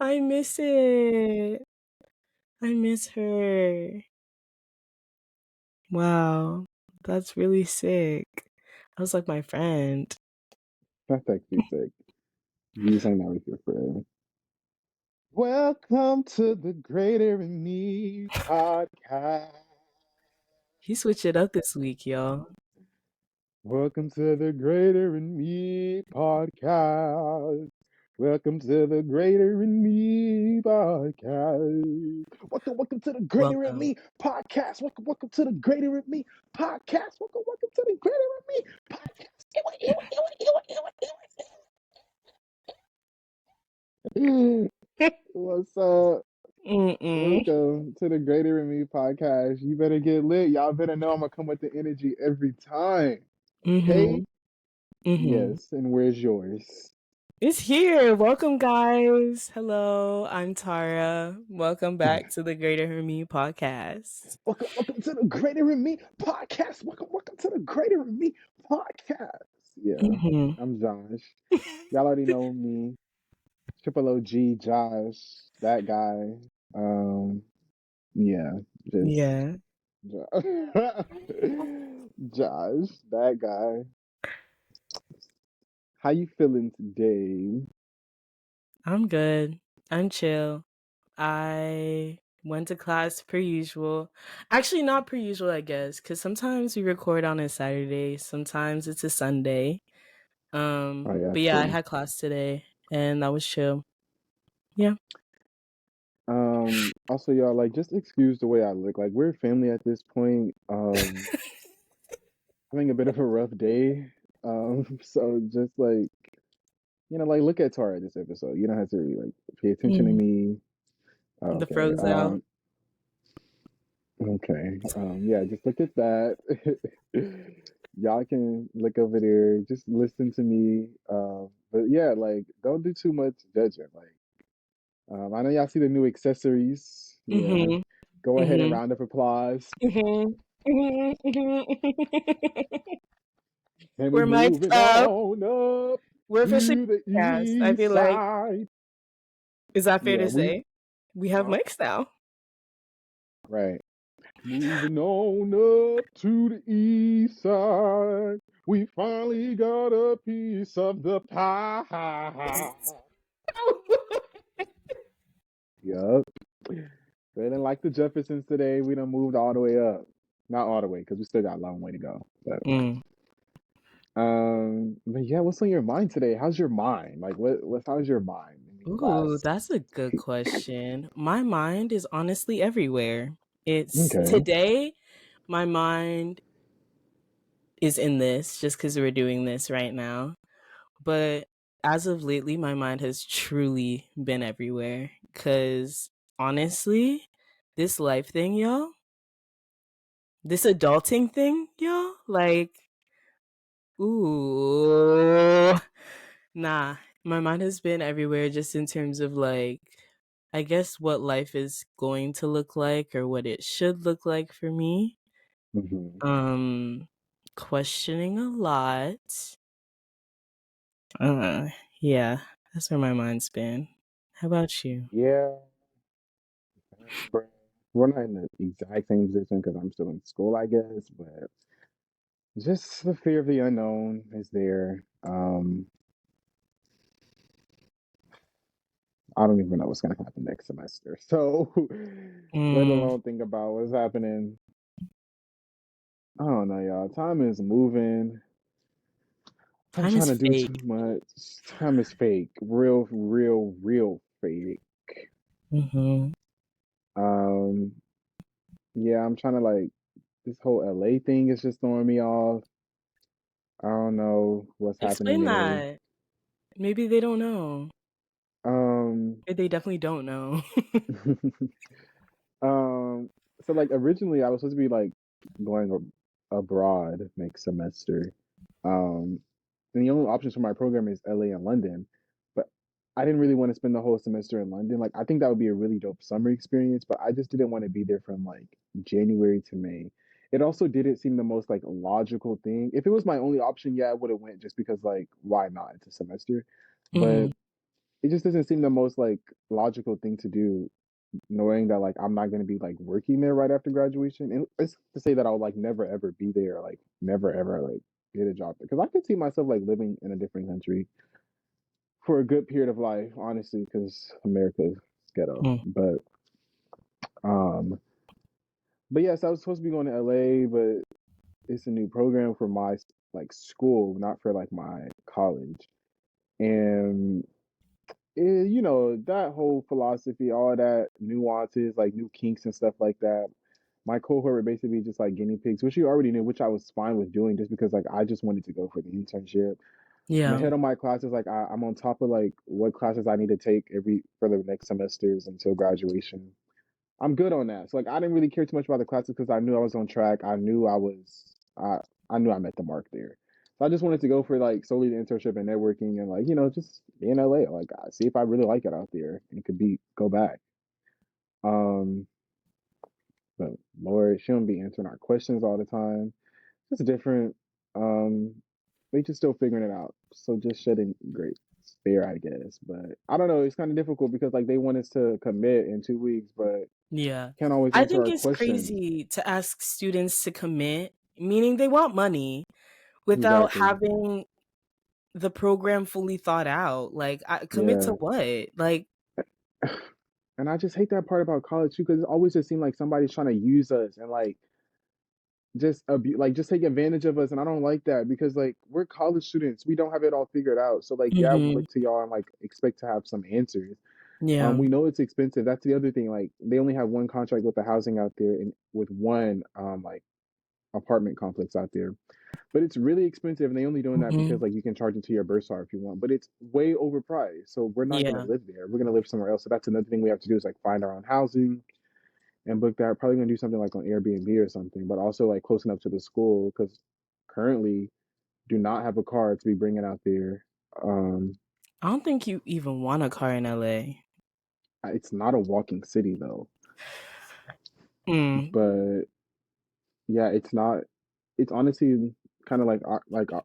I miss it. I miss her. Wow, that's really sick. I was like my friend. That's actually sick. You just hang out with your friend. Welcome to the Greater in Me podcast. He switched it up this week, y'all. Welcome to the Greater in Me podcast. Welcome to the Greater in Me podcast. Welcome to the Greater in Welcome. Me podcast. Welcome to the Greater in Me podcast. Welcome to the Greater in Me podcast. What's up? Mm-mm. Welcome to the Greater in Me podcast. You better get lit. Y'all better know I'm gonna come with the energy every time. Okay? Mm-hmm. Mm-hmm. Yes. And where's yours? It's here. Welcome, guys. Hello, I'm Tara. Welcome back to the Greater Hermie podcast. Welcome to the Greater in Me podcast. Welcome to the Greater in Me podcast. Yeah, Mm-hmm. I'm Josh. Y'all already know me. Triple OG Josh, that guy. Yeah, just Yeah, Josh, that guy. How you feeling today? I'm good. I'm chill. I went to class per usual. Actually, not per usual, I guess, because sometimes we record on a Saturday, sometimes it's a Sunday. Oh yeah, But yeah, I true. had class today, and that was chill. Yeah. Also y'all like just excuse the way I look. Like we're family at this point. Having a bit of a rough day. So just like like look at Tara this episode. You don't have to really like pay attention to Mm. me. The Okay. froze out. Okay. Yeah, just look at that. Y'all can look over there, just listen to me. But yeah, like don't do too much judging. Like I know y'all see the new accessories. Yeah. Mm-hmm. Go ahead and Mm-hmm. round of applause. Mm-hmm. Mm-hmm. And we We're mic'd moving up. on up We're officially to the cast. I east feel like, side. is that fair Yeah, to we say? We have mics now. right. Moving on up to the east side. We finally got a piece of the pie. Yup. Feeling like the Jeffersons today. We done moved all the way up. Not all the way, because we still got a long way to go. Mm. But yeah, what's on your mind today? How's your mind? Like how's your mind in these Ooh, last that's a good question. My mind is honestly everywhere. It's Okay. today, my mind is in this just because we're doing this right now. But as of lately, my mind has truly been everywhere. Because honestly, this life thing, y'all, this adulting thing, y'all, like, ooh, nah, my mind has been everywhere just in terms of like, I guess what life is going to look like or what it should look like for me. hmm Um, questioning a lot. Uh, yeah, that's where my mind's been. How about you? Yeah, bro. We're not in the exact same position because I'm still in school, I guess, but just the fear of the unknown is there. I don't even know what's gonna happen next semester. So let Mm, alone think about what's happening. I don't know, y'all. Time is moving. I'm time trying is to do fake. too much. Time is fake. Real fake. Mm-hmm. Um, yeah, I'm trying to like this whole LA thing is just throwing me off. I don't know what's happening Explain there. that. Maybe they don't know. Um, They definitely don't know. um, so like originally I was supposed to be like going abroad next semester. Um, and the only options for my program is LA and London, but I didn't really want to spend the whole semester in London. Like I think that would be a really dope summer experience, but I just didn't want to be there from like January to May. It also didn't seem the most like logical thing. If it was my only option, yeah, I would have went just because like why not? It's a semester. But Mm-hmm. it just doesn't seem the most like logical thing to do, knowing that like I'm not gonna be like working there right after graduation. And it's to say that I'll like never ever be there, like never ever like get a job there. Because I could see myself like living in a different country for a good period of life, honestly, because America's ghetto. Mm. Um but yes, I was supposed to be going to LA, but it's a new program for my like school, not for like my college. And you know, that whole philosophy, all that nuances, like new kinks and stuff like that. My cohort were basically just like guinea pigs, which you already knew, which I was fine with doing just because like I just wanted to go for the internship. I'm Yeah. ahead on my classes, like I'm on top of like what classes I need to take every for the next semesters until graduation. I'm good on that. So like I didn't really care too much about the classes because I knew I was on track. I knew I met the mark there. So I just wanted to go for like solely the internship and networking and like, you know, just be in LA. Like see if I really like it out there and could be go back. Um but Lord, she don't be answering our questions all the time. It's different. Um they just still figuring it out. So just shedding great fair, I guess. But I don't know, it's kind of difficult because like they want us to commit in 2 weeks, but Yeah. can't always I answer think our it's questions. crazy to ask students to commit, meaning they want money without Exactly. having the program fully thought out. Like, commit to Yeah. what? Like, And I just hate that part about college too, because it always just seems like somebody's trying to use us and like just take advantage of us. And I don't like that because like we're college students. We don't have it all figured out. So like yeah, we mhm, look to y'all and like expect to have some answers. yeah, We know it's expensive. That's the other thing. Like they only have one contract with the housing out there and with one like apartment complex out there. But it's really expensive, and they only doing that because mhm, like you can charge it to your bursar if you want. But it's way overpriced, so we're not gonna yeah. live there. We're gonna live somewhere else. So that's another thing we have to do is like find our own housing and book that. Probably gonna do something like on Airbnb or something, but also like close enough to the school because currently do not have a car to be bringing out there. Um, I don't think you even want a car in LA. it's not a walking city though, Mm, but yeah, it's not. It's honestly kind of like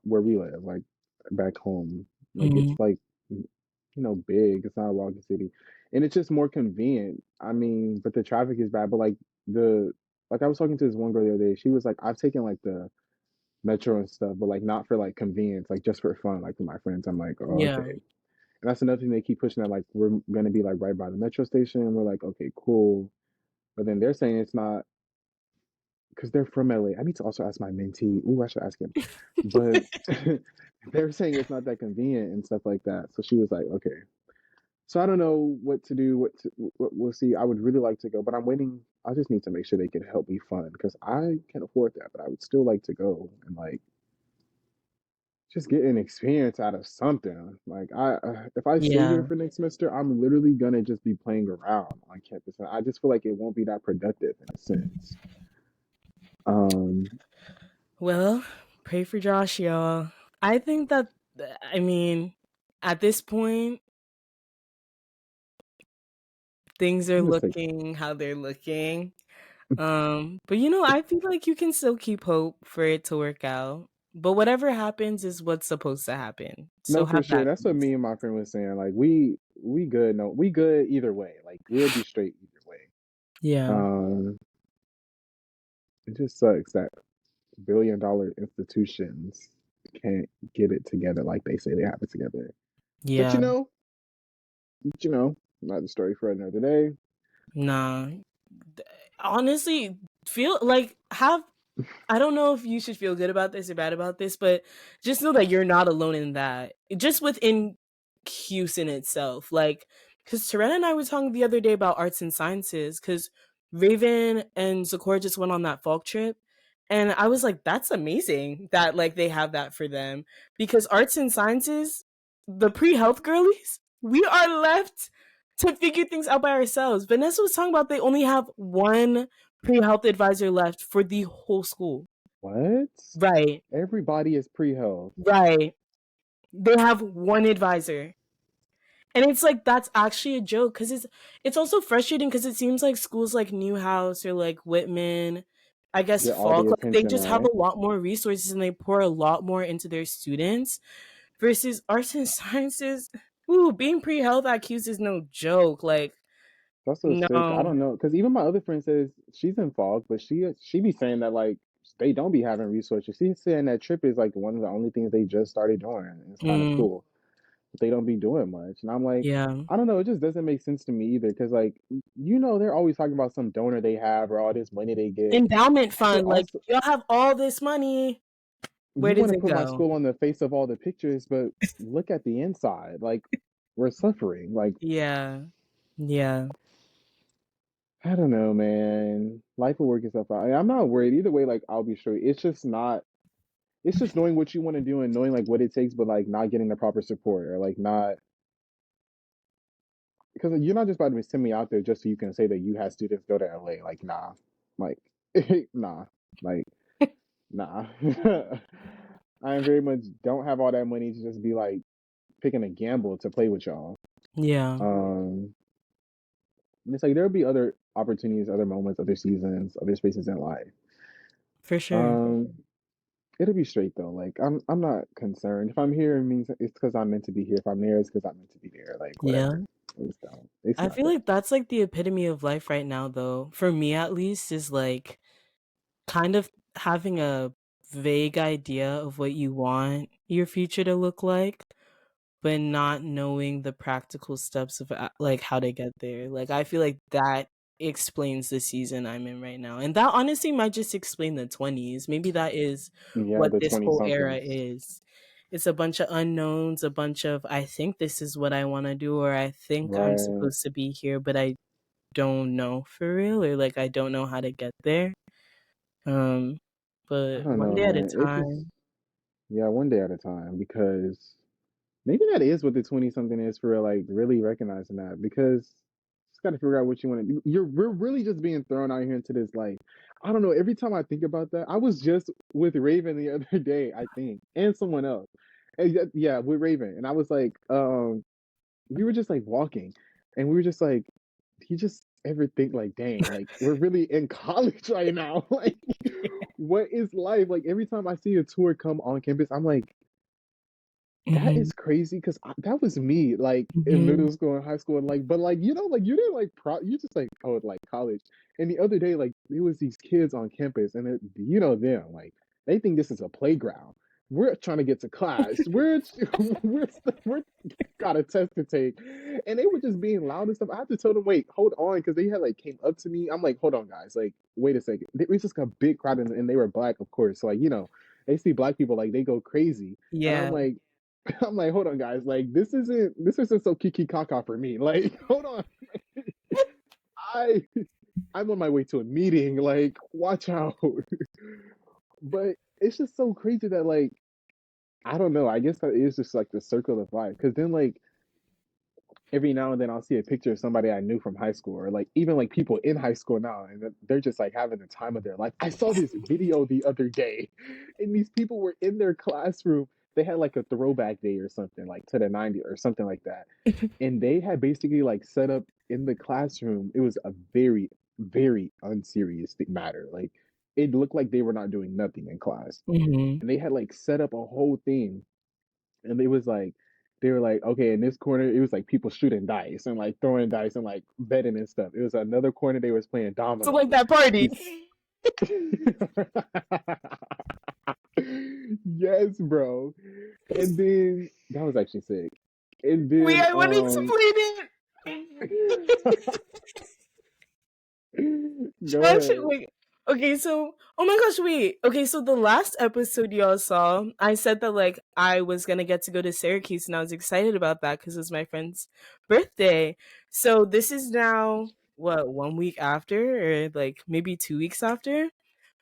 where we live, like back home. Like it's mhm, like big. It's not a walking city, and it's just more convenient. I mean, but the traffic is bad. But the like I was talking to this one girl the other day. She was like, I've taken like the metro and stuff, but like not for like convenience, like just for fun, like with my friends. I'm like, oh, yeah, okay. And that's another thing they keep pushing that like we're gonna be like right by the metro station. And we're like, okay, cool. But then they're saying it's not because they're from LA. I need to also ask my mentee. Ooh, I should ask him. But they're saying it's not that convenient and stuff like that. So she was like, okay. So I don't know what to do. We'll see. I would really like to go, but I'm waiting. I just need to make sure they can help me fund because I can't afford that. But I would still like to go and like just get an experience out of something. Like if I stay here yeah. for next semester, I'm literally gonna just be playing around on campus, and I just feel like it won't be that productive in a sense. Um, Well, pray for Josh, y'all. I think that, I mean, at this point, things are I'm just like, looking how they're looking. But I feel like you can still keep hope for it to work out. But whatever happens is what's supposed to happen. So no, for have sure. that That's what peace. me and my friend was saying. Like we good. No, we good either way. Like we'll be straight either way. Yeah. Um, it just sucks that billion-dollar institutions can't get it together like they say they have it together. But Yeah. not the story for another day. Nah. Honestly, feel like have I don't know if you should feel good about this or bad about this, but just know that you're not alone in that. Just within Houston itself. Like, because Tarena and I were talking the other day about arts and sciences, because Raven and Zakor just went on that folk trip. And I was like, that's amazing that like they have that for them. Because arts and sciences, the pre-health girlies, we are left to figure things out by ourselves. Vanessa was talking about they only have one pre-health advisor left for the whole school. What? Right. Everybody is pre-health. Right. They have one advisor. And it's like that's actually a joke because it's also frustrating because it seems like schools like Newhouse or like Whitman, I guess Get all the Falk, like they attention, just have right? a lot more resources and they pour a lot more into their students versus arts and sciences. Ooh, being pre-health IQs is no joke. Like, That's so sick. I no. don't know, because even my other friend says she's in fog, but she be saying that like they don't be having resources. She's saying that trip is like one of the only things they just started doing. And it's kind of Mm, cool, but they don't be doing much. And I'm like, yeah. I don't know. It just doesn't make sense to me either, because like they're always talking about some donor they have or all this money they get, Endowment but fund. Like, also y'all have all this money. Where you does want to it put my go? school on the face of all the pictures, but look at the inside. Like we're suffering. Like Yeah. Yeah. I don't know, man. Life will work itself out. I'm not worried either way. Like I'll be straight. It's just not. It's just knowing what you want to do and knowing like what it takes, but like not getting the proper support or like not because you're not just about to send me out there just so you can say that you had students go to LA. Like nah, like nah, like nah. I very much don't have all that money to just be like picking a gamble to play with y'all. Yeah. Um, and it's like there'll be other opportunities, other moments, other seasons, other spaces in life. For sure. Um, it'll be straight though. Like I'm not concerned. If I'm here, it means it's because I'm meant to be here. If I'm there, it's because I'm meant to be there. Like Yeah. whatever. It's don't. It's I feel nothing. like that's like the epitome of life right now, though. For me, at least, is like kind of having a vague idea of what you want your future to look like, but not knowing the practical steps of like how to get there. Like I feel like that explains the season I'm in right now. And that honestly might just explain the 20s. Maybe that is Yeah, what the this 20 whole era somethings. is. It's a bunch of unknowns, a bunch of I think this is what I want to do or I think I'm Right. supposed to be here, but I don't know for real or like I don't know how to get there. Um I but don't one know, day at a man. It just time. yeah, one day at a time because maybe that is what the 20 something is for real, like really recognizing that because just gotta figure out what you want to do. We're really just being thrown out here into this like I don't know, every time I think about that, I was just with Raven the other day, I think, and someone else. And yeah, with Raven. And I was like, we were just like walking and we were just like, do you just ever think like, dang, like we're really in college right now? Like, what is life? Like every time I see a tour come on campus, I'm like, that Mhm. is crazy because that was me like in Mhm. middle school and high school and like but like like you didn't like you just like oh like college and the other day like there was these kids on campus and them like they think this is a playground. We're trying to get to class. We're got a test to take, and they were just being loud and stuff. I had to tell them wait, hold on, because they had like came up to me. I'm like, hold on, guys, like wait a second. It was just a big crowd and they were black, of course. So like they see black people like they go crazy, and I'm Yeah. like. I'm like, hold on, guys. Like, this isn't so kiki kaka for me. Like, hold on. I I'm on my way to a meeting. Like, watch out. But it's just so crazy that like I don't know. I guess that is just like the circle of life. Because then like every now and then I'll see a picture of somebody I knew from high school, or like even like people in high school now, and they're just like having the time of their life. I saw this video the other day, and these people were in their classroom. They had like a throwback day or something, like to the '90s or something like that, and they had basically like set up in the classroom. It was a very, very unserious matter. Like it looked like they were not doing nothing in class, Mhm. and they had like set up a whole thing and it was like they were like, okay, in this corner, it was like people shooting dice and like throwing dice and like betting and stuff. It was another corner they was playing So like dominoes. that party. These yes, bro. And then that was actually sick. And Wait, then I want to explain it. go Josh, ahead. wait. Okay, so oh my gosh, wait. Okay, so the last episode y'all saw, I said that like I was gonna get to go to Syracuse, and I was excited about that because it was my friend's birthday. So this is now what 1 week after, or like maybe 2 weeks after.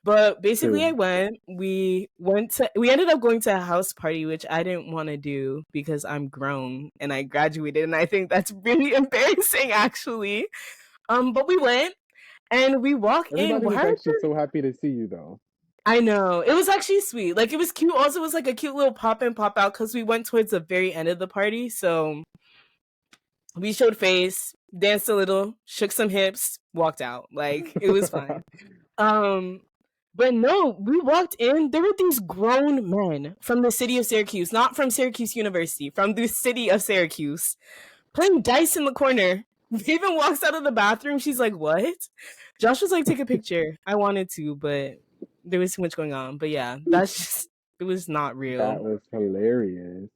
But basically, I Two. went. We ended up going to a house party, which I didn't want to do because I'm grown and I graduated, and I think that's really embarrassing, actually. But we went and we walk in. Everybody Why was are actually there? so happy to see you though. I know it was actually sweet. Like it was cute. Also, it was like a cute little pop in, pop out because we went towards the very end of the party. So we showed face, danced a little, shook some hips, walked out. Like it was fine. Um, But no, we walked in. There were these grown men from the city of Syracuse, not from Syracuse University, from the city of Syracuse, playing dice in the corner. Raven walks out of the bathroom. She's like, "What?" Josh was like, "Take a picture." I wanted to, but there was too much going on. But yeah, that's just it was not real. That was hilarious.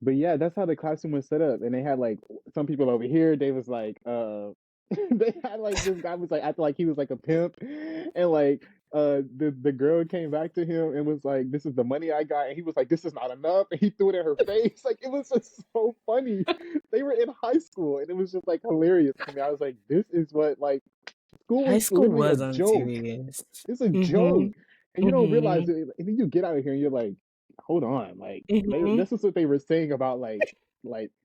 But yeah, that's how the classroom was set up. And they had like some people over here, they was like they had like this guy was like acting like he was like a pimp and like the girl came back to him and was like, "This is the money I got," and he was like, "This is not enough," and he threw it in her face. Like it was just so funny. They were in high school and it was just like hilarious to me. I was like, this is what like school High was school literally a was joke. unserious. It's a joke. Mhm. And you don't realize Mhm. it. And then you get out of here and you're like, hold on. Like Mhm. this is what they were saying about like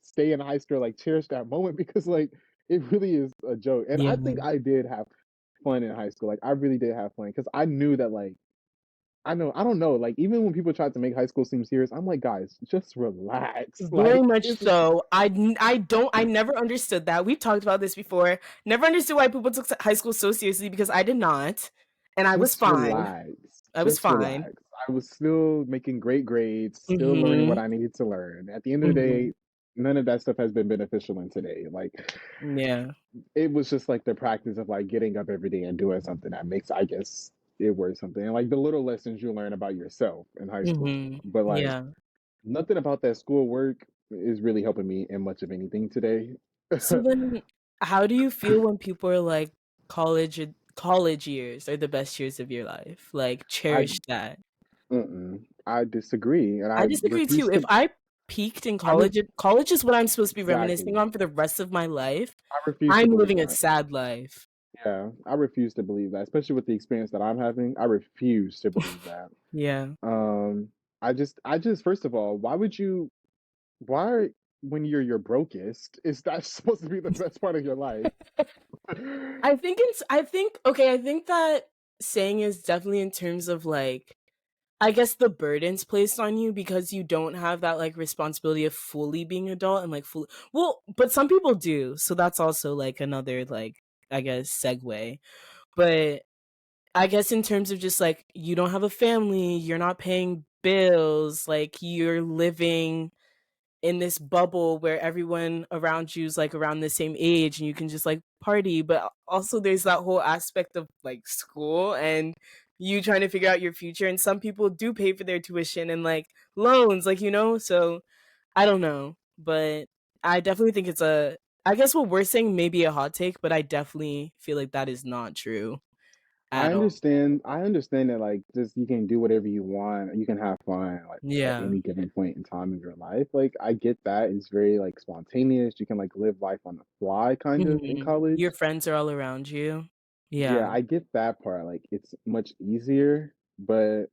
stay in high school, like cherish that moment because like it really is a joke. And I Yeah. think I did have fun in high school. Like I really did have fun because I knew that like I don't know, like even when people tried to make high school seem serious, I'm like, guys, just relax. Very Like much it's so. I never understood that. We've talked about this before. Never understood why people took high school so seriously because I did not. And I was just fine. relax. I was Just fine. relax. I was still making great grades, still learning what Mhm. I needed to learn. At the end of the Mhm. day, none of that stuff has been beneficial in today. Like Yeah. it was just like the practice of like getting up every day and doing something that makes, I guess, it worth something. And like the little lessons you learn about yourself in high school. Mhm. But like Yeah. nothing about that schoolwork is really helping me in much of anything today. So then how do you feel when people are like college years are the best years of your life? Like I cherish that. I disagree, and I I disagree refuse too. If to. I peaked in I re- college is what I'm supposed to be reminiscing exactly. on for the rest of my life. I refuse to I'm believe living a that. sad life. Yeah, I refuse to believe that, especially with the experience that I'm having. I refuse to believe that. Yeah. Um, I just, first of all, why, when you're your brokest, is that supposed to be the best part of your life? I think that saying is definitely in terms of like I guess the burdens placed on you because you don't have that like responsibility of fully being adult and like fully well, but some people do. So that's also like another like I guess segue. But I guess in terms of just like you don't have a family, you're not paying bills, like you're living in this bubble where everyone around you is like around the same age and you can just like party, but also there's that whole aspect of like school and you trying to figure out your future, and some people do pay for their tuition and like loans, like so I don't know, but I definitely think it's a I guess what we're saying may be a hot take, but I definitely feel like that is not true I at all. understand. I understand that like just you can do whatever you want. You can have fun like at Yeah. any given point in time in your life. Like I get that. It's very like spontaneous. You can like live life on the fly kind of in Your college. friends are all around you. Yeah, Yeah. I get that part. Like it's much easier, but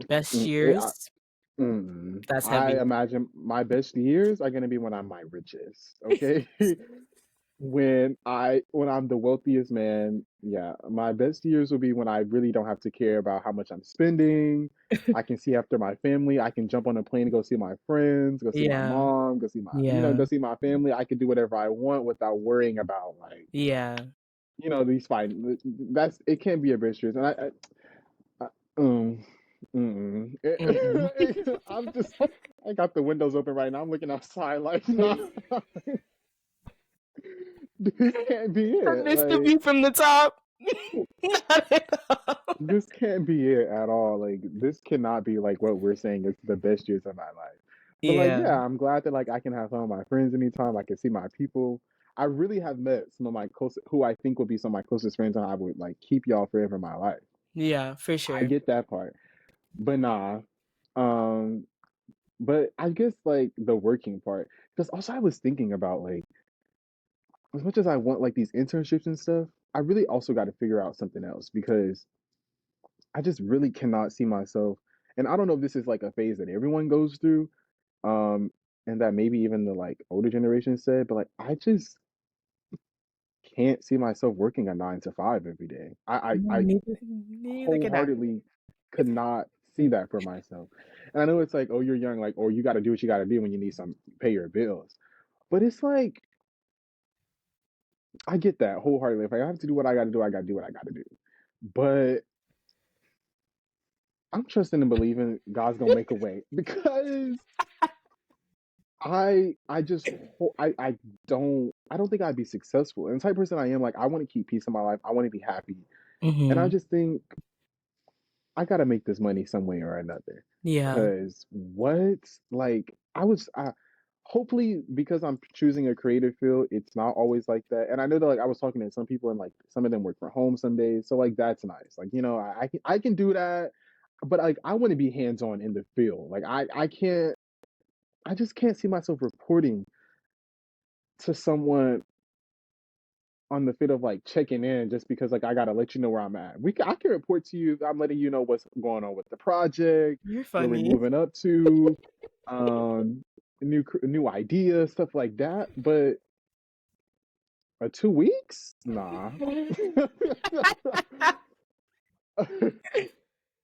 Best mm, it, I, years, that's I heavy. imagine my best years are gonna be when I'm my richest. Okay, when I'm the wealthiest man. Yeah, my best years will be when I really don't have to care about how much I'm spending. I can see after my family. I can jump on a plane and go see my friends, go see my Yeah. mom, go see my Yeah. go see my family. I can do whatever I want without worrying about like Yeah. these fine. That's it. Can't be a best years, and I um. Mm-mm. Mm-mm. I'm just, I got the windows open right now. I'm looking outside like, nah, this can't be I it. missed the Like, view from the top. Not at all. this can't be it at all. Like, this cannot be like what we're saying is the best years of my life. But like, Yeah. yeah, I'm glad that like I can have fun with my friends anytime. I can see my people. I really have met some of my close, who I think will be some of my closest friends, and I would like keep y'all forever in my life. Yeah, for I sure. get that part, but nah. Um, but I guess like the working part, because also I was thinking about like as much as I want like these internships and stuff, I really also got to figure out something else because I just really cannot see myself. And I don't know if this is like a phase that everyone goes through, and that maybe even the like older generation said, but like I just can't see myself working a 9 to 5 every day. No, I neither can I. wholeheartedly could not see that for myself. And I know it's like, oh, you're young, like, or you got to do what you got to do when you need some pay your bills. But it's like I get that wholeheartedly. If I have to do what I got to do, I got to do what I got to do. But I'm trusting and believing God's gonna make a way because I just I don't think I'd be successful. And the type of person I am, like I want to keep peace in my life. I want to be happy. And I Mhm. just think I gotta make this money some way or another. Yeah. Cause what? Like I hopefully because I'm choosing a creative field, it's not always like that. And I know that like I was talking to some people and like some of them work from home some days. So like that's nice. Like, I can do that, but like I want to be hands-on in the field. Like I just can't see myself reporting to someone on the fit of like checking in just because like I gotta let you know where I'm at. I can report to you. I'm letting you know what's going on with the project, You're where we're funny. moving up to, um, new ideas, stuff like that. But 2 weeks, nah.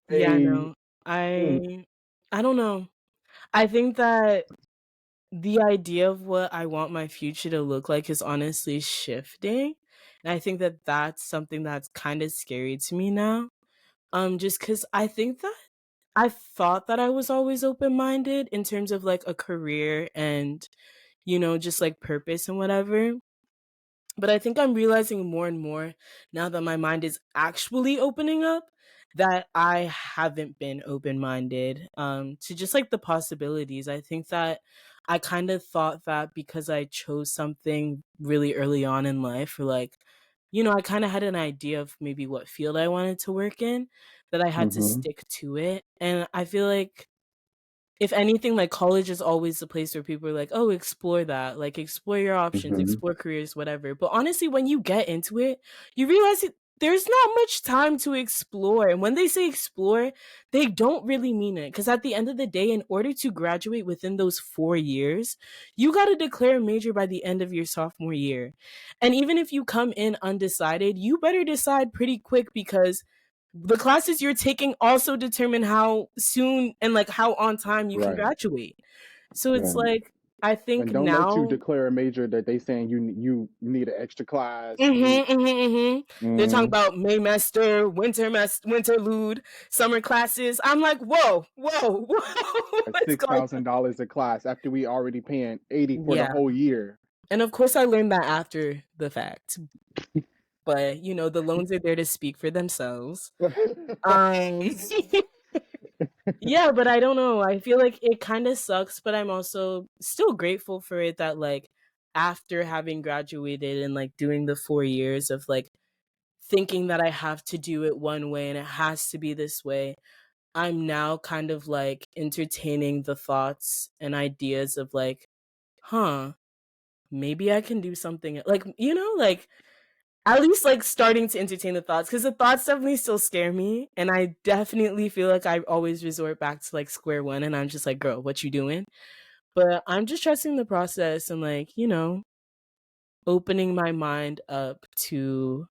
Yeah, a no. I don't know. I think that the idea of what I want my future to look like is honestly shifting, and I think that that's something that's kinda scary to me now, just because I think that I thought that I was always open-minded in terms of, like, a career and, just, like, purpose and whatever. But I think I'm realizing more and more now that my mind is actually opening up that I haven't been open-minded to just like the possibilities. I think that I kind of thought that because I chose something really early on in life, or like, I kind of had an idea of maybe what field I wanted to work in, that I had to Mhm, stick to it. And I feel like if anything, like, college is always the place where people are like, "Oh, explore that, like, explore your options, mhm, explore careers, whatever." But honestly, when you get into it, you realize there's not much time to explore, and when they say explore, they don't really mean it. Because at the end of the day, in order to graduate within those 4 years, you gotta declare a major by the end of your sophomore year. And even if you come in undecided, you better decide pretty quick because the classes you're taking also determine how soon and like how on time you can right, graduate. So it's right. like I think And don't let you now. declare a major that they saying you need an extra class. You need. Mhm, mhm, mhm. They're talking Mm, about Maymester, Winterlude, summer classes. I'm like, whoa, whoa, whoa, at what's going on? $6,000 a class after we already paying 80 for the Yeah, whole year. and of course I learned that after the fact, but the loans are there to speak for themselves. Um, Yeah, but I don't know. I feel like it kind of sucks, but I'm also still grateful for it that like after having graduated and like doing the 4 years of like thinking that I have to do it one way and it has to be this way, I'm now kind of like entertaining the thoughts and ideas of like, huh, maybe I can do something like, like at least like starting to entertain the thoughts because the thoughts definitely still scare me. And I definitely feel like I always resort back to like square one and I'm just like, girl, what you doing? But I'm just trusting the process and like, opening my mind up to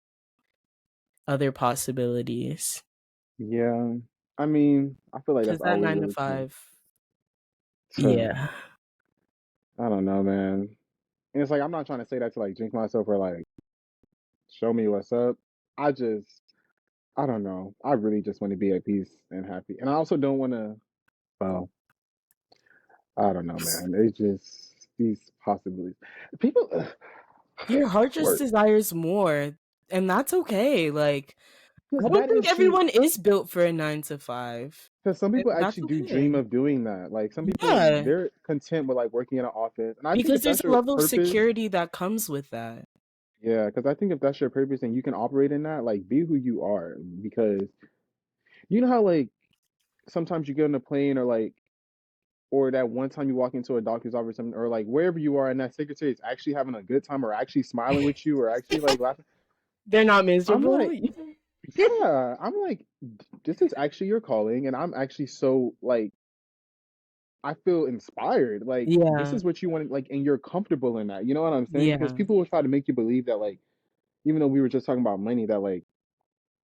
other possibilities. Yeah. I mean, I feel like Cause that's that always nine to really true. five, yeah. I don't know, man. And it's like I'm not trying to say that to like jinx myself or like show me what's up. I just I don't know. I really just want to be at peace and happy. And I also don't want to well, I don't know, man. It's just these possibilities. People Your heart just work. desires more. And that's okay. Like, I Because don't that think is true. everyone is built for a 9 to 5. Because some And people that's actually do dream okay. of doing that. Like some people, Yeah. they're content with like working in an office. And I think Because if there's that's a your level of purpose, security that comes with that. yeah, because I think if that's your purpose and you can operate in that, like be who you are. Because you know how like sometimes you get on a plane or like or that one time you walk into a doctor's office or something, or like wherever you are and that secretary is actually having a good time or actually smiling with you or actually like laughing. They're not I'm miserable. like, yeah, I'm like, this is actually your calling, and I'm actually so like I feel inspired. Like this Yeah, is what you want, like, and you're comfortable in that. You know what I'm saying? Because yeah, people will try to make you believe that, like, even though we were just talking about money, that like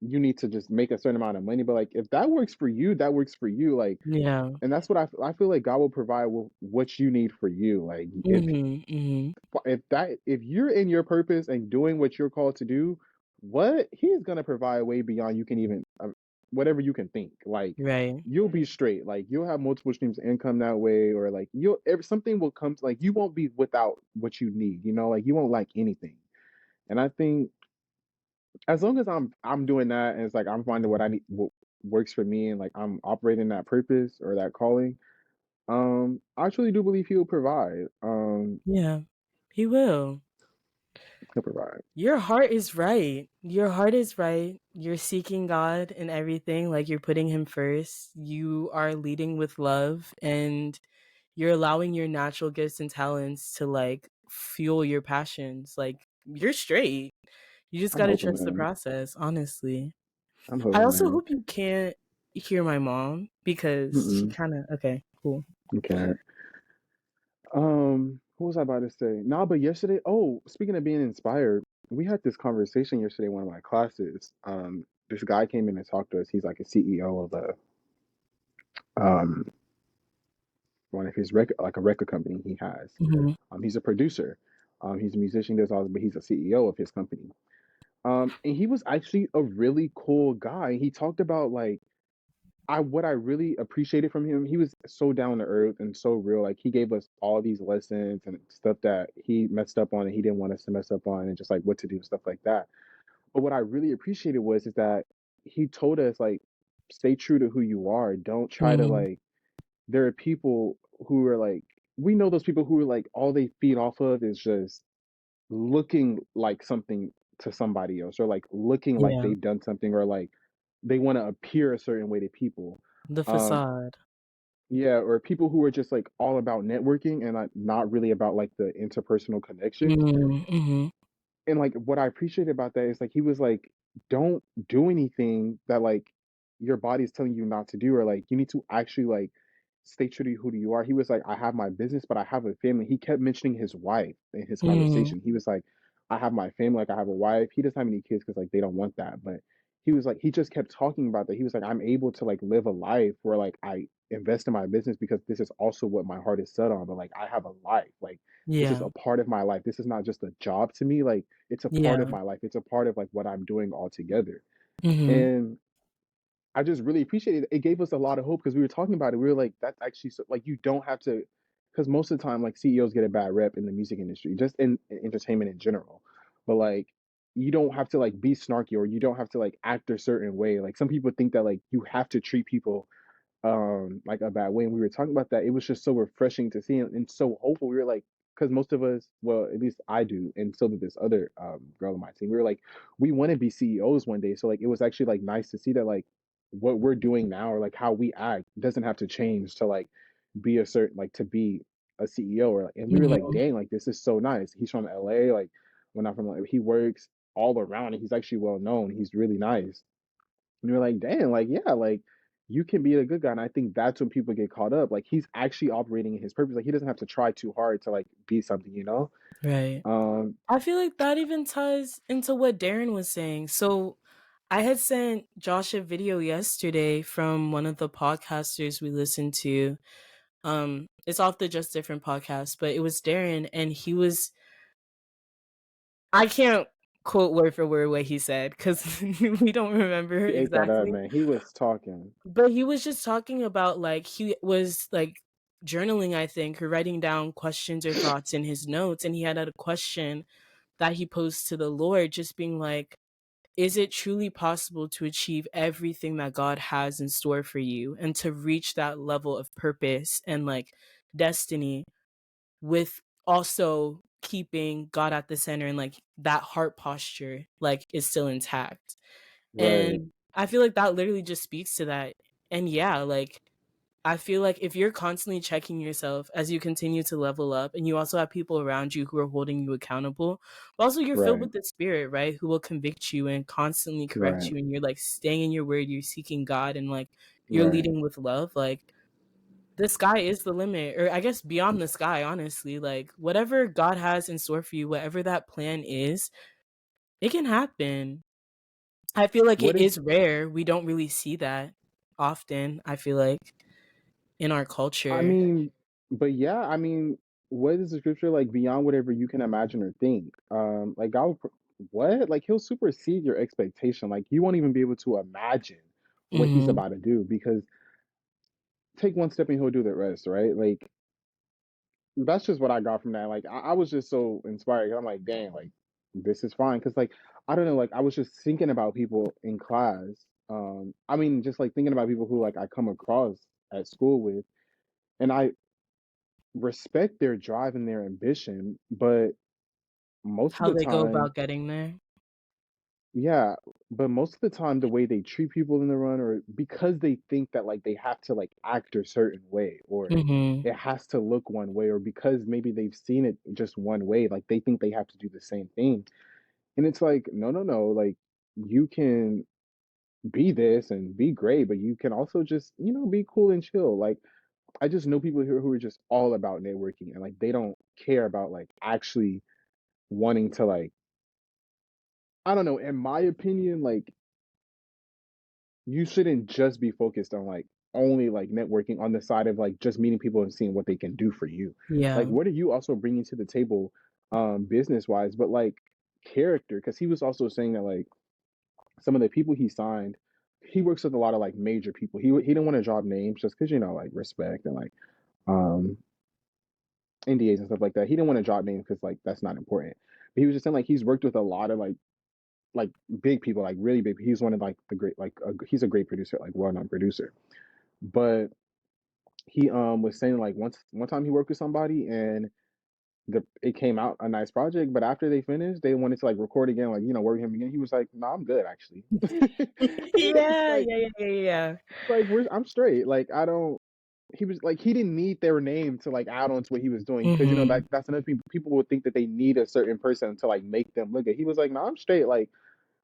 you need to just make a certain amount of money. But like if that works for you, that works for you. Like, yeah. and that's what I feel like God will provide what you need for you. Like Mhm, mhm. if you're in your purpose and doing what you're called to do, what? He is gonna provide way beyond you can even whatever you can think. Like Right. you'll be straight. Like you'll have multiple streams of income that way, or like something will come. Like you won't be without what you need. You know, like you won't lack anything. And I think as long as I'm doing that, and it's like I'm finding what I need, what works for me, and like I'm operating that purpose or that calling. I truly do believe he'll provide. Yeah. He will. He'll provide. Your heart is right. Your heart is right. You're seeking God in everything, like you're putting him first. You are leading with love and you're allowing your natural gifts and talents to like fuel your passions. Like you're straight. You just I'm got to hoping, trust the man. process, honestly. I'm I hoping, also man. hope you can't hear my mom because she Mm-mm. kind of okay, cool. Okay. What was I about to say? Nah, but yesterday, oh, speaking of being inspired, we had this conversation yesterday in one of my classes. This guy came in and talked to us. He's like a CEO of um one of his record like a record company he has. Mhm. He's a producer. He's a musician, does all, but he's a CEO of his company. And he was actually a really cool guy. He talked about like I what I really appreciated from him, he was so down to earth and so real. Like he gave us all these lessons and stuff that he messed up on and he didn't want us to mess up on and just like what to do and stuff like that. But what I really appreciated was is that he told us like stay true to who you are. Don't try to Mhm. like there are people who are like we know those people who are like all they feed off of is just looking like something to somebody else or like looking like Yeah. they've done something or like they want to appear a certain way to people. The Um, facade. yeah, or people who are just like all about networking and like not really about like the interpersonal connections. Mhm. Mhm. And like what I appreciate about that is like he was like, don't do anything that like your body's telling you not to do, or like you need to actually like stay true to who you are. He was like, I have my business, but I have a family. He kept mentioning his wife in his Mhm. conversation. He was like, I have my family, like I have a wife. He doesn't have any kids because like they don't want that. But he was like, he just kept talking about that. He was like, I'm able to like live a life where like I invest in my business because this is also what my heart is set on. But like I have a life. Like this is Yeah. a part of my life. This is not just a job to me. Like it's a part of Yeah. my life. It's a part of like what I'm doing altogether. Mhm. And I just really appreciated it. It gave us a lot of hope because we were talking about it. We were like, that's actually so, like you don't have to, because most of the time like CEOs get a bad rep in the music industry, just in entertainment in general. But like you don't have to like be snarky or you don't have to like act a certain way. Like some people think that like you have to treat people like a bad way. And we were talking about that. It was just so refreshing to see and so hopeful. We were like, because most of us, well, at least I do, and so did this other girl on my team. We were like, we want to be CEOs one day. So like, it was actually like nice to see that like what we're doing now or like how we act doesn't have to change to like be a certain like to be a CEO or like. And we were like, Mhm. dang, like this is so nice. He's from LA, like we're not from like he works all around and he's actually well known. He's really nice. And you're like, damn, like, yeah, like you can be a good guy. And I think that's when people get caught up. Like he's actually operating in his purpose. Like he doesn't have to try too hard to like be something, you know? Right. Um, I feel like that even ties into what Darren was saying. So I had sent Josh a video yesterday from one of the podcasters we listened to. It's off the Just Different podcast, but it was Darren and he was I can't quote word for word what he said because we don't remember he ate that up, exactly. man. He was talking. But he was just talking about like he was like journaling, I think, or writing down questions or thoughts in his notes, and he had a question that he posed to the Lord, just being like, is it truly possible to achieve everything that God has in store for you and to reach that level of purpose and like destiny with also keeping God at the center and like that heart posture like is still intact? Right. And I feel like that literally just speaks to that. And yeah, like I feel like if you're constantly checking yourself as you continue to level up and you also have people around you who are holding you accountable, but also you're filled Right. with the spirit, right? Who will convict you and constantly correct Right. you and you're like staying in your word, you're seeking God and like you're Right. leading with love, like the sky is the limit. Or I guess beyond the sky, honestly. Like whatever God has in store for you, whatever that plan is, it can happen. I feel like What it is is rare. We don't really see that often, I feel like, in our I culture. mean, but yeah, I mean, what is the scripture like beyond whatever you can imagine or think? Like God. what? Like he'll supersede your expectation. Like you won't even be able to imagine what he's Mhm. about to do because take one step and he'll do the rest, right? Like that's just what I got from that. Like I was just so inspired. I'm like, dang, like this is fine. Cause like I don't know, like I was just thinking about people in class. I mean, just like thinking about people who like I come across at school with, and I respect their drive and their ambition, but most of How the they go time, about getting there. yeah, but most of the time the way they treat people in the run or because they think that like they have to like act a certain way or Mhm. it has to look one way or because maybe they've seen it just one way, like they think they have to do the same thing. And it's like, no, no, no, like you can be this and be great, but you can also just, be cool and chill. Like I just know people here who are just all about networking and like they don't care about like actually wanting to like I don't know, in my opinion, like you shouldn't just be focused on like only like networking on the side of like just meeting people and seeing what they can do for you. Like Yeah. what are you also bringing to the table business wise, but like character because he was also saying that like some of the people he signed he works with a lot of like major people. He didn't want to drop names just because like respect and like um NDAs and stuff like that. He didn't want to drop names because like that's not important. But he was just saying like he's worked with a lot of like big people, like really big. He's one of like the great, like he's a great producer, like well-known producer. But he was saying like one time he worked with somebody and it came out a nice project, but after they finished, they wanted to like record again, like work with him again. He was like, "No, I'm good actually." It's Yeah, like yeah, yeah, yeah, yeah. I'm straight. Like I don't. He was like he didn't need their name to like add on to what he was doing because Mhm. that's another thing. People would think that they need a certain person to like make them look good. He was like, "No, I'm straight." Like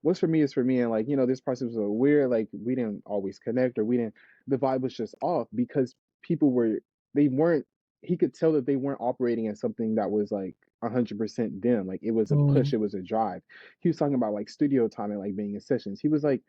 what's for me is for me and like this process was a weird like we didn't always connect or we didn't the vibe was just off because people were they weren't he could tell that they weren't operating in something that was like 100% them like it was a push Mhm. it was a drive. He was talking about like studio time and like being in sessions. He was like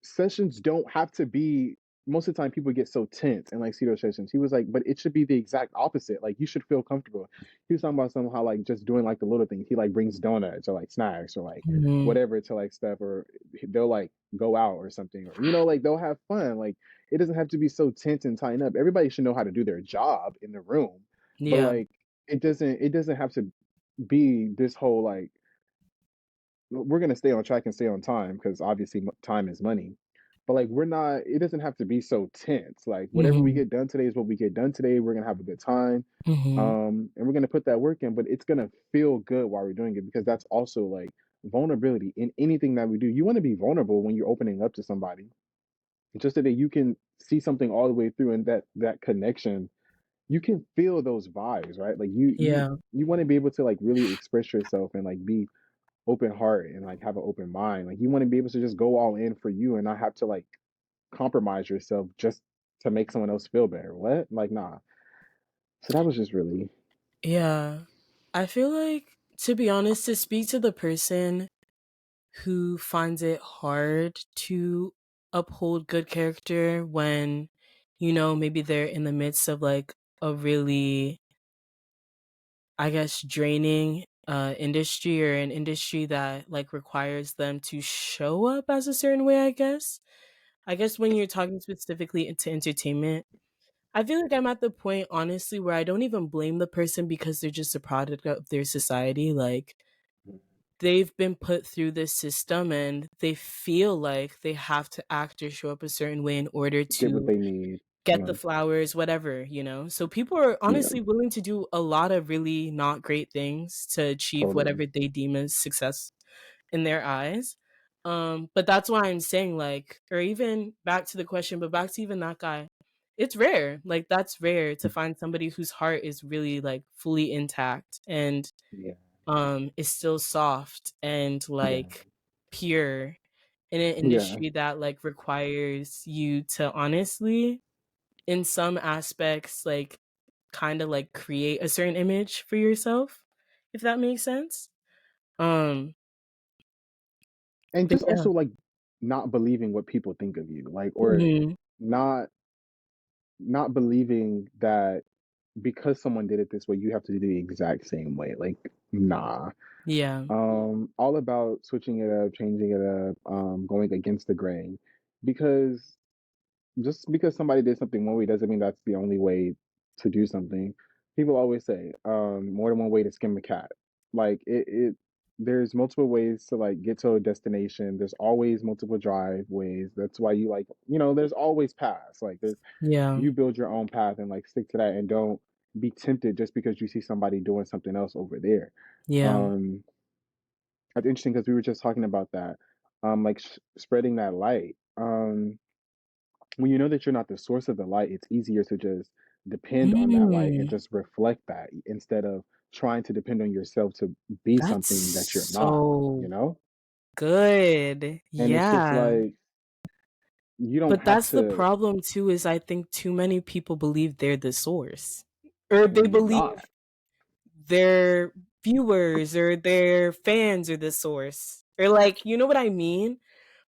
sessions don't have to be most of the time people get so tense and like pseudo sessions. He was like, but it should be the exact opposite. Like you should feel comfortable. He was talking about somehow like just doing like the little things. He like brings donuts or like snacks or like Mhm. whatever to like stuff or they'll like go out or something or like they'll have fun. Like it doesn't have to be so tense and tighten up. Everybody should know how to do their job in the room. But Yeah. like it doesn't have to be this whole like we're gonna stay on track and stay on time because obviously time is money. But like we're not. It doesn't have to be so tense. Like whatever we Mhm. get done today is what we get done today. We're gonna have a good time, Mhm. and we're gonna put that work in. But it's gonna feel good while we're doing it because that's also like vulnerability in anything that we do. You want to be vulnerable when you're opening up to somebody, just so that you can see something all the way through, and that connection. You can feel those vibes, right? Like Yeah. you want to be able to like really express yourself and like be open heart and like have an open mind. Like you want to be able to just go all in for you and not have to like compromise yourself just to make someone else feel better. What? Like nah. So that was just really Yeah. I feel like, to be honest, to speak to the person who finds it hard to uphold good character when, maybe they're in the midst of like a really, I guess, draining industry or an industry that like requires them to show up as a certain way, I guess. I guess when you're talking specifically into entertainment, I feel like I'm at the point, honestly, where I don't even blame the person because they're just a product of their society. Like, they've been put through this system and they feel like they have to act or show up a certain way in order get what to they need. get the Like flowers, whatever. So people are yeah, honestly willing to do a lot of really not great things to achieve totally. whatever they deem as success in their eyes. But that's why I'm saying, like, or even back to the question, but back to even that guy, it's rare. Like, that's rare to find somebody whose heart is really like fully intact and Yeah, is still soft and yeah, like pure in an yeah. industry that like requires you to honestly, in some aspects, like kind of like create a certain image for yourself, if that makes sense. Um, And but just yeah. also like not believing what people think of you, like or Mhm. not not believing that because someone did it this way, you have to do the exact same way. Like, nah. Yeah. All about switching it up, changing it up, going against the grain, because just because somebody did something one way doesn't mean that's the only way to do something. People always say, more than one way to skin a cat. Like there's multiple ways to like get to a destination. There's always multiple driveways. That's why you like, there's always paths. Like there's Yeah. you build your own path and like stick to that and don't be tempted just because you see somebody doing something else over there. Yeah. Um, that's interesting because we were just talking about that. Like spreading that light. When you know that you're not the source of the light, it's easier to just depend on that light and Mm, just reflect that instead of trying to depend on yourself to be that's something that you're not, you so know? good. And it's just Yeah. like you don't But have that's the to problem too, is I think too many people believe they're the source. Or they when you're not. believe their viewers or their fans are the source. Or like, you know what I mean?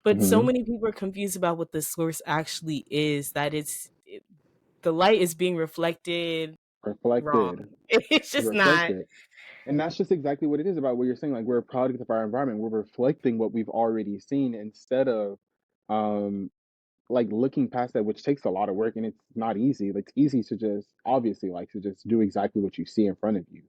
But so Hmm. many people are confused about what the source actually is, that the light is being reflected wrong. Reflected. It's just not. Reflected. And that's just exactly what it is about what you're saying. Like we're a product of our environment. We're reflecting what we've already seen instead of um like looking past that, which takes a lot of work and it's not easy. Like, it's easy to just obviously like to just do exactly what you see in front of you.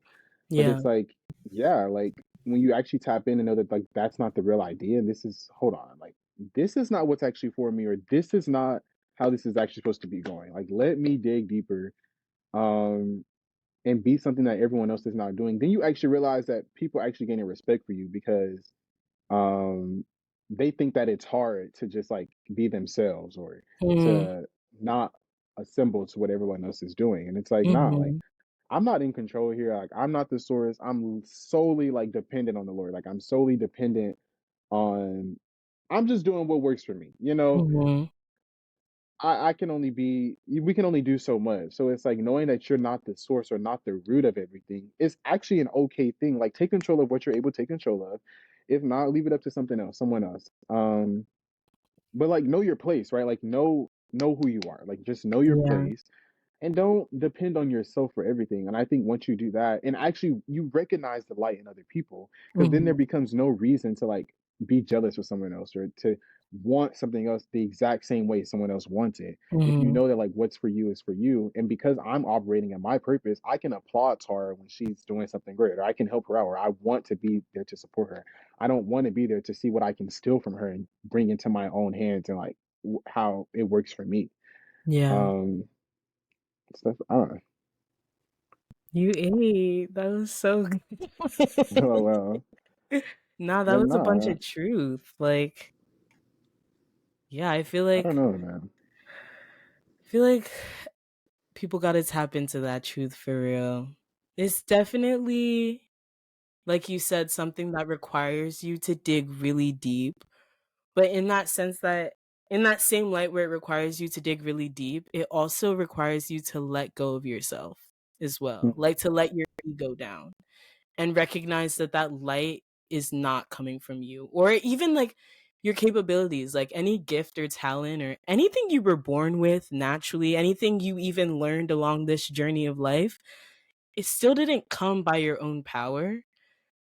But Yeah. it's like, yeah, like when you actually tap in and know that like that's not the real idea, and this is hold on, like this is not what's actually for me, or this is not how this is actually supposed to be going. Like let me dig deeper, um, and be something that everyone else is not doing. Then you actually realize that people actually gaining respect for you because um they think that it's hard to just like be themselves or Mm, to not assemble to what everyone else is doing. And it's like, nah, like mhm. I'm not in control here. Like I'm not the source. I'm solely like dependent on the Lord. Like I'm solely dependent on I'm just doing what works for me. Mhm. I can only be we can only do so much. So it's like knowing that you're not the source or not the root of everything is actually an okay thing. Like take control of what you're able to take control of. If not, leave it up to something else, someone else. But like know your place, right? Like know who you are. Like just know your Yeah. place and don't depend on yourself for everything. And I think once you do that, and actually you recognize the light in other people, because then there Mhm. becomes no reason to like be jealous with someone else or to want something else the exact same way someone else wants it. If you Mhm. know that like what's for you is for you, and because I'm operating in my purpose, I can applaud Tara when she's doing something great, or I can help her out, or I want to be there to support her. I don't want to be there to see what I can steal from her and bring into my own hands and like how it works for me. Yeah. Um, stuff I don't know. You ate. That was so Oh good. well, Nah, that but was a bunch nah, of truth. Like, yeah, I don't know, man. I feel like people got to tap into that truth for real. It's definitely, like you said, something that requires you to dig really deep. But in that sense, that in that same light where it requires you to dig really deep, it also requires you to let go of yourself as well. Mm. Like to let your ego down and recognize that that light is not coming from you, or even like your capabilities, like any gift or talent or anything you were born with naturally, anything you even learned along this journey of life, it still didn't come by your own power.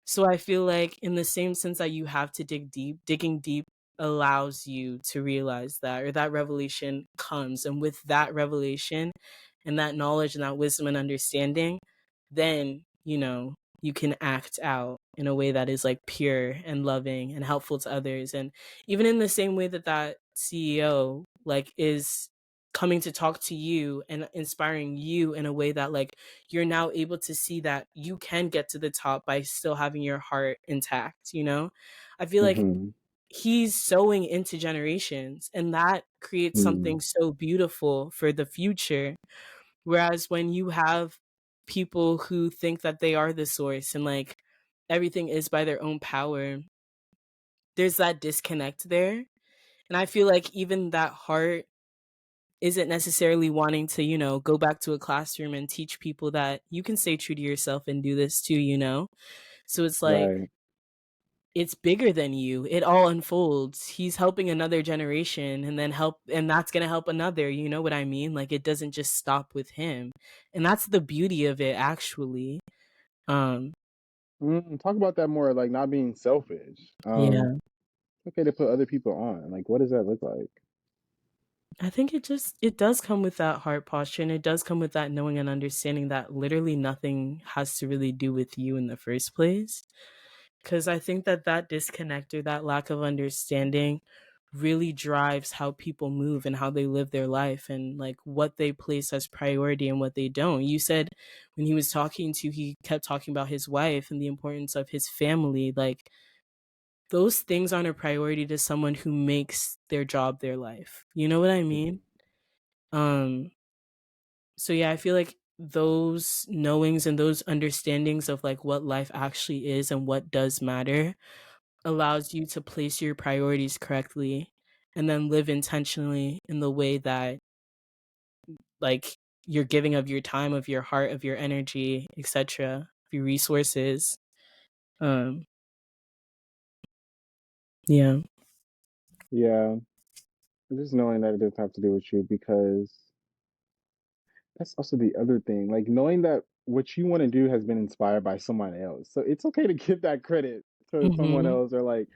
So I feel like in the same sense that you have to dig deep, digging deep allows you to realize that, or that revelation comes. And with that revelation and that knowledge and that wisdom and understanding, then, you can act out in a way that is like pure and loving and helpful to others. And even in the same way that that CEO like is coming to talk to you and inspiring you in a way that like you're now able to see that you can get to the top by still having your heart intact. I feel like Mhm. he's sowing into generations, and that creates Mm. something so beautiful for the future. Whereas when you have people who think that they are the source and like everything is by their own power, there's that disconnect there. And I feel like even that heart isn't necessarily wanting to, go back to a classroom and teach people that you can stay true to yourself and do this too. So it's like Right. it's bigger than you. It all unfolds. He's helping another generation and then help and that's going to help another, you know what I mean? Like it doesn't just stop with him. And that's the beauty of it actually. Um Talk about that more, like not being selfish. yeah. Okay to put other people on. Like, what does that look like? I think it does come with that heart posture and it does come with that knowing and understanding that literally nothing has to really do with you in the first place. Because I think that that disconnect or that lack of understanding really drives how people move and how they live their life and like what they place as priority and what they don't. You said when he was talking to, he kept talking about his wife and the importance of his family. Like those things aren't a priority to someone who makes their job their life. You know what I mean? Um, so yeah, I feel like those knowings and those understandings of like what life actually is and what does matter allows you to place your priorities correctly and then live intentionally in the way that like you're giving of your time, of your heart, of your energy, etc., of your resources. Um, yeah. Yeah, just knowing that it doesn't have to do with you because that's also the other thing. Like knowing that what you want to do has been inspired by someone else. So it's okay to give that credit to someone Hmm. else or like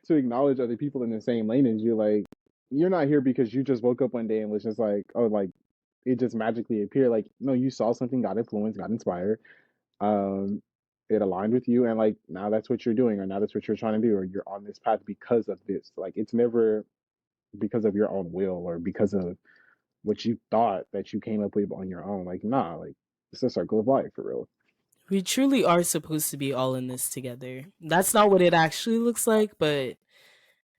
to acknowledge other people in the same lane as you. Like you're not here because you just woke up one day and was just like, oh, like it just magically appeared. Like, no, you saw something, got influenced, got inspired. Um, it aligned with you, and like now that's what you're doing, or now that's what you're trying to do, or you're on this path because of this. Like it's never because of your own will or because of what you thought that you came up with on your own. Like, nah, like it's a circle of life for real. We truly are supposed to be all in this together. That's not what it actually looks like, but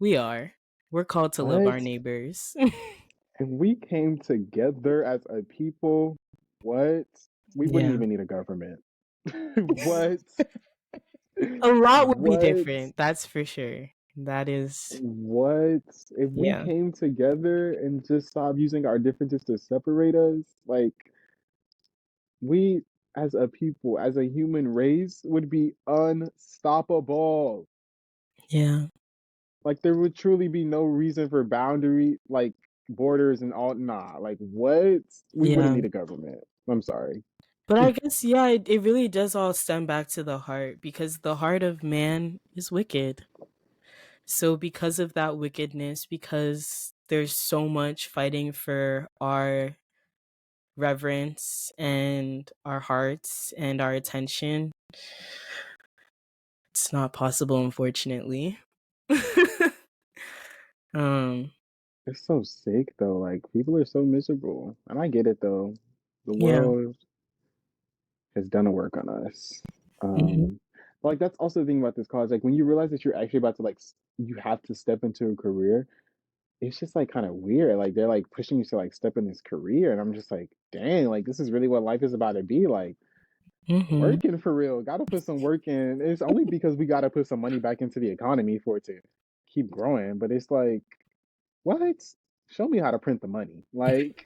we are. We're called to love our What? neighbors. If we came together as a people, what? We wouldn't Yeah. even need a government. What? A lot would be What? different. That's for sure. That is, What? If we yeah. came together and just stopped using our differences to separate us, like we as a people, as a human race, would be unstoppable. Yeah. Like there would truly be no reason for boundary, like borders and all. Nah, like what? We wouldn't Yeah. need a government. I'm sorry. But I guess, yeah, it really does all stem back to the heart because the heart of man is wicked. So, because of that wickedness, because there's so much fighting for our reverence and our hearts and our attention, it's not possible, unfortunately. um, It's so sick though. Like people are so miserable, and I get it though. The yeah. world has done a work on us. Hmm. But like that's also the thing about this college. Like when you realize that you're actually about to like you have to step into a career, it's just like kind of weird. Like they're like pushing you to like step in this career, and I'm just like, dang, like this is really what life is about to be. Like Hmm. working for real. Got to put some work in. It's only because we got to put some money back into the economy for it to keep growing. But it's like, what? Show me how to print the money. Like,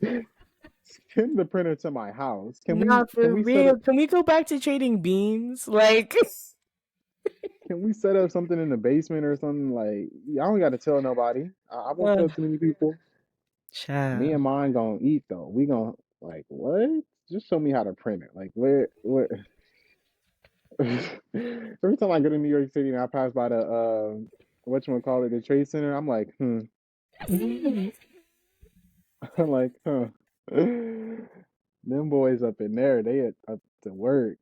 send the printer to my house. Can we? Not for real. Can we go back to trading beans? Like, Can we set up something in the basement or something? Like, I don't got to tell nobody. I won't uh, tell too many people. Me child. and mine gonna eat though. We gonna like what? Just show me how to print it. Like where every time I go to New York City and I pass by the whatchamacallit, the Trade Center, I'm like, I'm like, huh. Them boys up in there, they up to work.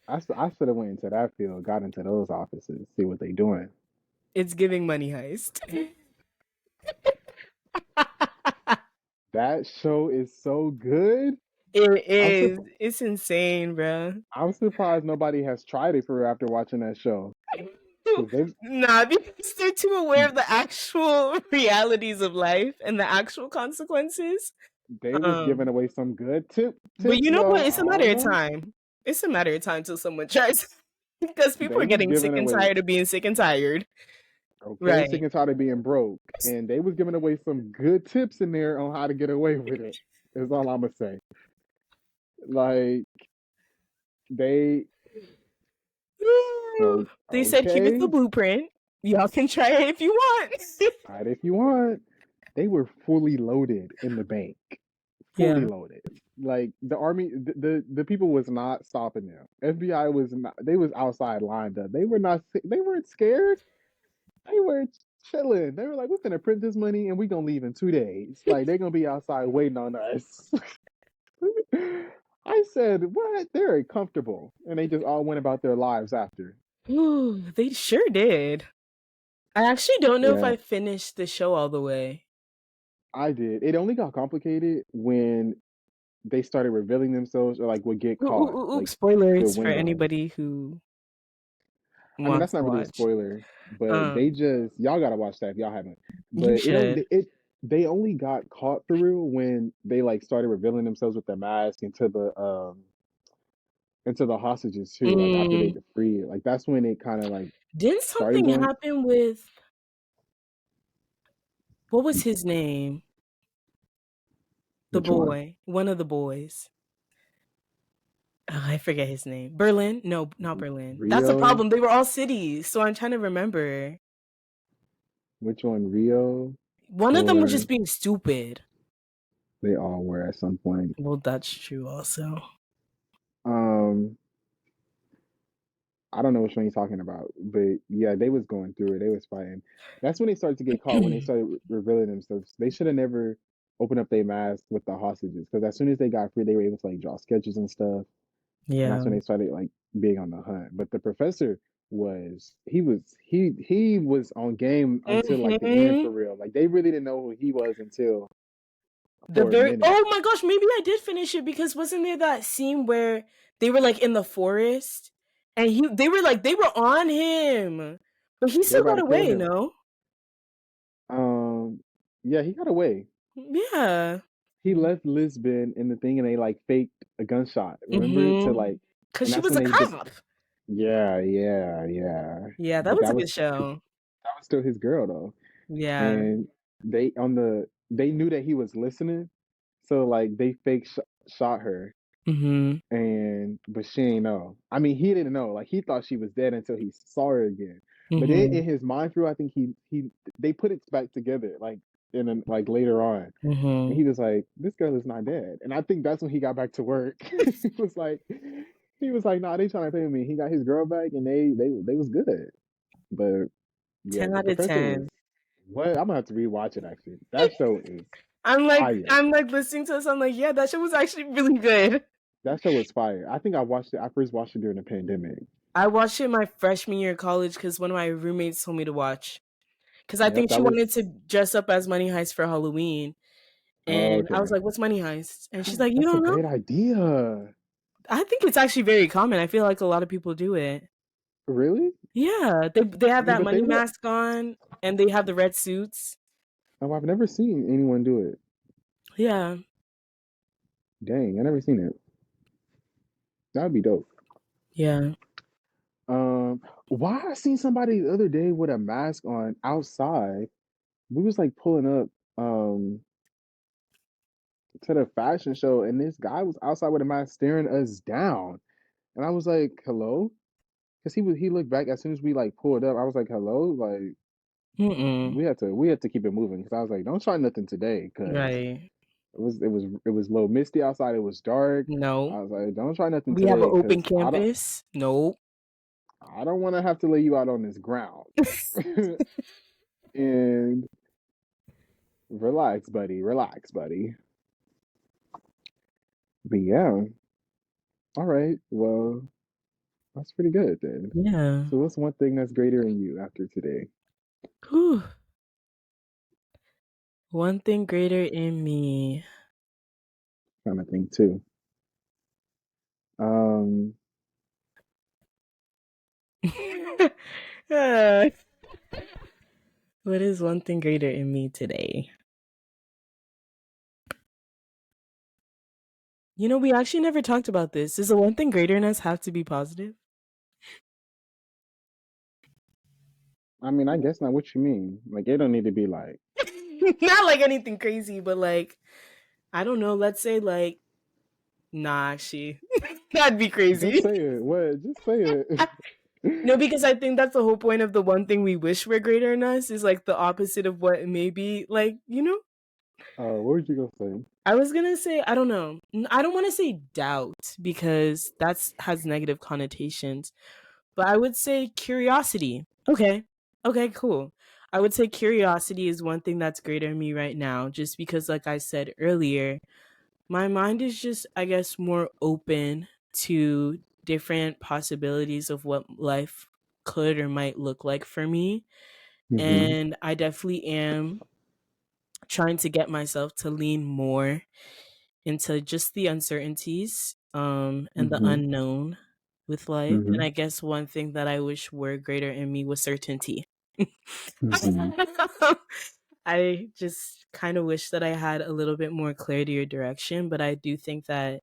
I should have went into that field, got into those offices, see what they doing. It's giving money heist. That show is so good. It I'm is. surp- It's insane, bro. I'm surprised nobody has tried it for after watching that show because Nah, because they're too aware of the actual realities of life and the actual consequences. they was giving Um, away some good but tips you know what? though. It's I a matter don't of know. time. It's a matter of time till someone tries. Because people They are was getting sick giving and away tired of being sick and tired. okay, sick Right. and tired of being broke, and they was giving away some good tips in there on how to get away with it. Is all I'm gonna say. Like they Oh, They said keep it the okay. blueprint. Y'all can try it if you want. Try it if you want. They were fully loaded in the bank. Fully Yeah. loaded. Like the army, the people was not stopping them. FBI was not. They was outside lined up. They were not. They weren't scared. They were chilling. They were like, "We're gonna print this money and we gonna leave in 2 days. Like they're gonna be outside waiting on us." I said, "What? They're comfortable," and they just all went about their lives after. Ooh, they sure did. I actually don't know if Yeah, I finished the show all the way. I did. It only got complicated when they started revealing themselves or like would get Ooh, ooh, caught, ooh, ooh. like the Spoilers for windows. anybody who I mean, wants that's to not really a watch. spoiler, but they Um, just y'all gotta watch that if y'all haven't. you But should. they only got caught for real when they like started revealing themselves with the mask into the hostages too. Like after they Mm, get free, like that's when it kind of like didn't started something going. happen with what was his name? The Which one? boy, one of the boys. Oh, I forget his name. Berlin? No, not Berlin. That's a Rio? problem. They were all cities, so I'm trying to remember. Which one? Rio? One of them was Or just being stupid. they all were at some point. Well, that's true also. Um, I don't know which one you're talking about, but yeah, they was going through it. They was fighting. That's when they started to get caught. When they started revealing themselves, they should have never opened up their mask with the hostages because as soon as they got free, they were able to like draw sketches and stuff. And that's Yeah. when they started like being on the hunt. But the professor he was on game until like the end Hmm. for real. Like they really didn't know who he was until The for a very minute. oh my gosh, maybe I did finish it because wasn't there that scene where they were like in the forest and they were on him, but he They're still about got to kill away. him. No, Yeah, he got away. yeah, He left Lisbon in the thing and they like faked a gunshot, remember? To mm-hmm. like Because and she that's was when a they but cop. yeah. Yeah, that But was a good show. that was still his girl though. Yeah. And they knew that he was listening, so like they shot her Mm-hmm. and but she ain't know. I mean, he didn't know. Like he thought she was dead until he saw her again. But then Mm-hmm. in his mind through, I think he they put it back together like like later on. And Mm-hmm. he was like, "This girl is not dead." And I think that's when he got back to work. He was like, "Nah, they trying to pay me." He got his girl back, and they was good. But yeah, 10 the out of professor was 10. what? I'm gonna have to rewatch it. Actually, that show is fire. I'm like listening to this. I'm like, yeah, that show was actually really good. That show was fire. I think I watched it. I first watched it during the pandemic. I watched it my freshman year of college because one of my roommates told me to watch. Because I Yep, think that she wanted to was dress up as Money Heist for Halloween. And I was okay. like, what's Money Heist? And she's like, you That's a don't know? great idea. I think it's actually very common. I feel like a lot of people do it. Really? Yeah, they I have mean, that but money they were. mask on and they have the red suits. Oh, I've never seen anyone do it. Yeah, Dang, I never seen it. That'd be dope. yeah. Um, why I seen somebody the other day with a mask on outside. We was like pulling up to the fashion show, and this guy was outside with a mask staring us down. And I was like, "Hello," because he looked back as soon as we like pulled up. I was like, "Hello," like Mm-mm. we had to keep it moving because I was like, "Don't try nothing today," because Right. it was a little misty outside. It was dark. No. I was like, "Don't try nothing We have an today," open because campus. Nope. I don't want to have to lay you out on this ground. And relax, buddy. Relax, buddy. But yeah, all right. Well, that's pretty good then. Yeah. So what's one thing that's greater in you after today? Whew. One thing greater in me. Kind of thing too. Um, Uh, what is one thing greater in me today? You know, we actually never talked about this. Does the one thing greater in us have to be positive? I mean, I guess not what you mean. Like, it don't need to be like, Not like anything crazy, but like, I don't know. Let's say like, nah, actually, that'd be just crazy. say it. What? Just say it. No, because I think that's the whole point of the one thing we wish were greater in us is like the opposite of what maybe like, you know? What were you gonna say? I was gonna say, I don't know. I don't want to say doubt because that's has negative connotations, but I would say curiosity. Okay. Okay, cool. I would say curiosity is one thing that's greater in me right now, just because, like I said earlier, my mind is just, I guess, more open to different possibilities of what life could or might look like for me. Mm-hmm. And I definitely am trying to get myself to lean more into just the uncertainties and the Mm-hmm. unknown with life. And Mm-hmm. I guess one thing that I wish were greater in me was certainty. Mm-hmm. I just kind of wish that I had a little bit more clarity or direction, but I do think that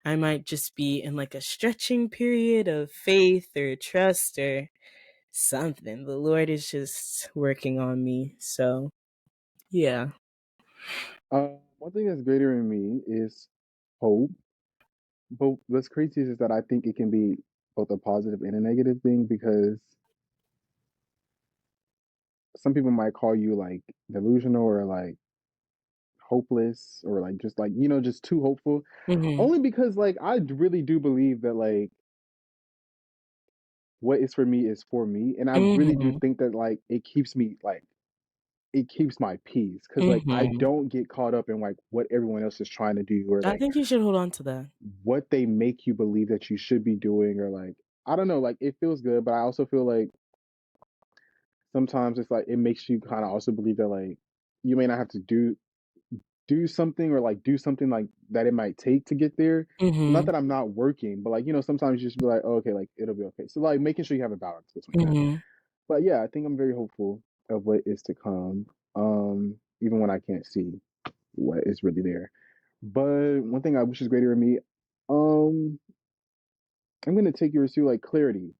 I might just be in like a stretching period of faith or trust or something. The Lord is just working on me. So, yeah. One thing that's greater in me is hope. But what's crazy is that I think it can be both a positive and a negative thing because some people might call you like delusional or like hopeless or like just like just too hopeful. Mhm. Only because like I really do believe that like what is for me is for me, and I really do Mhm. think that like it keeps my peace because like I Mhm. don't get caught up in like what everyone else is trying to do or I like think you should hold on to that. what they make you believe that you should be doing or like I don't know, like it feels good, but I also feel like sometimes it's like it makes you kind of also believe that like you may not have to do something or like do something like that it might take to get there. Not Mhm. that I'm not working, but like sometimes you just be like, oh, okay, like it'll be okay. So like making sure you have a balance between that. Mhm. But yeah, I think I'm very hopeful of what is to come. Even when I can't see what is really there. But one thing I wish is greater in me, um, I'm gonna take yours too, like clarity.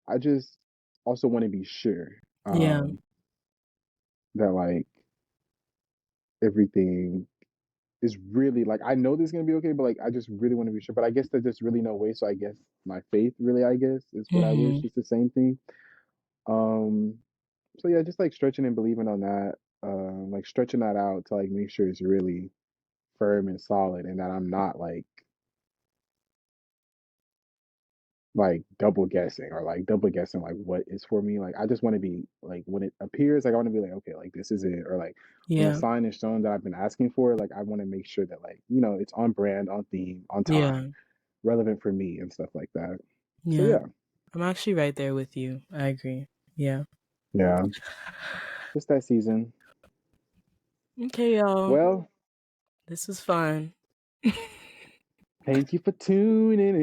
I just also want to be sure Yeah. that like everything is really like I know this is gonna be okay, but like I just really want to be sure. But I guess there's just really no way. So I guess my faith really, I guess, is what I wish. Mhm. It's the same thing. Um, so yeah, just like stretching and believing on that, like stretching that out to like make sure it's really firm and solid, and that I'm not like double guessing or like double guessing like what is for me. Like I just want to be like when it appears, like I want to be like okay, like this is it, or like when a Yeah. sign is shown that I've been asking for, like I want to make sure that like it's on brand, on theme, on Yeah. time, relevant for me and stuff like that. So Yeah. yeah, I'm actually right there with you. I agree. Yeah. yeah, just that season. Okay, y'all. Well, This was fun. thank you for tuning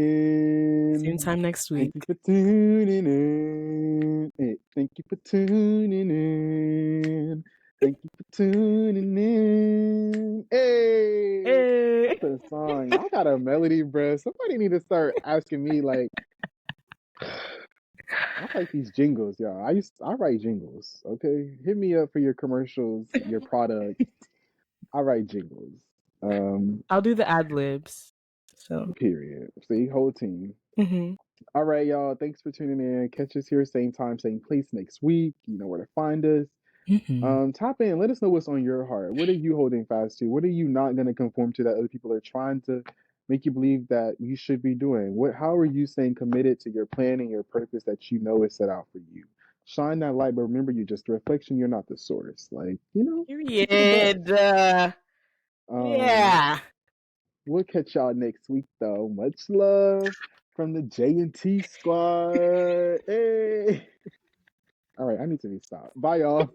Same in. time next Thank you week. for tuning in. Hey, thank you for tuning in. Thank you for tuning in. Hey, Hey. that's a song. I got a melody, bro. Somebody need to start asking me like I write these jingles, y'all. I write jingles. Okay, hit me up for your commercials, your product. I write jingles. Um, I'll do the ad libs. So, period. See, whole team. mhm. All right, y'all. Thanks for tuning in. Catch us here, same time, same place next week. You know where to find us. Mhm. Tap in. Let us know what's on your heart. What are you holding fast to? What are you not going to conform to that other people are trying to make you believe that you should be doing? How are you staying committed to your plan and your purpose that you know is set out for you? Shine that light, but remember, you're just a reflection. You're not the source. Like, keep it a buck. Period. Um, Yeah. we'll catch y'all next week, though. Much love from the J&T squad. Hey. All right, I need to be stopped. Bye, y'all.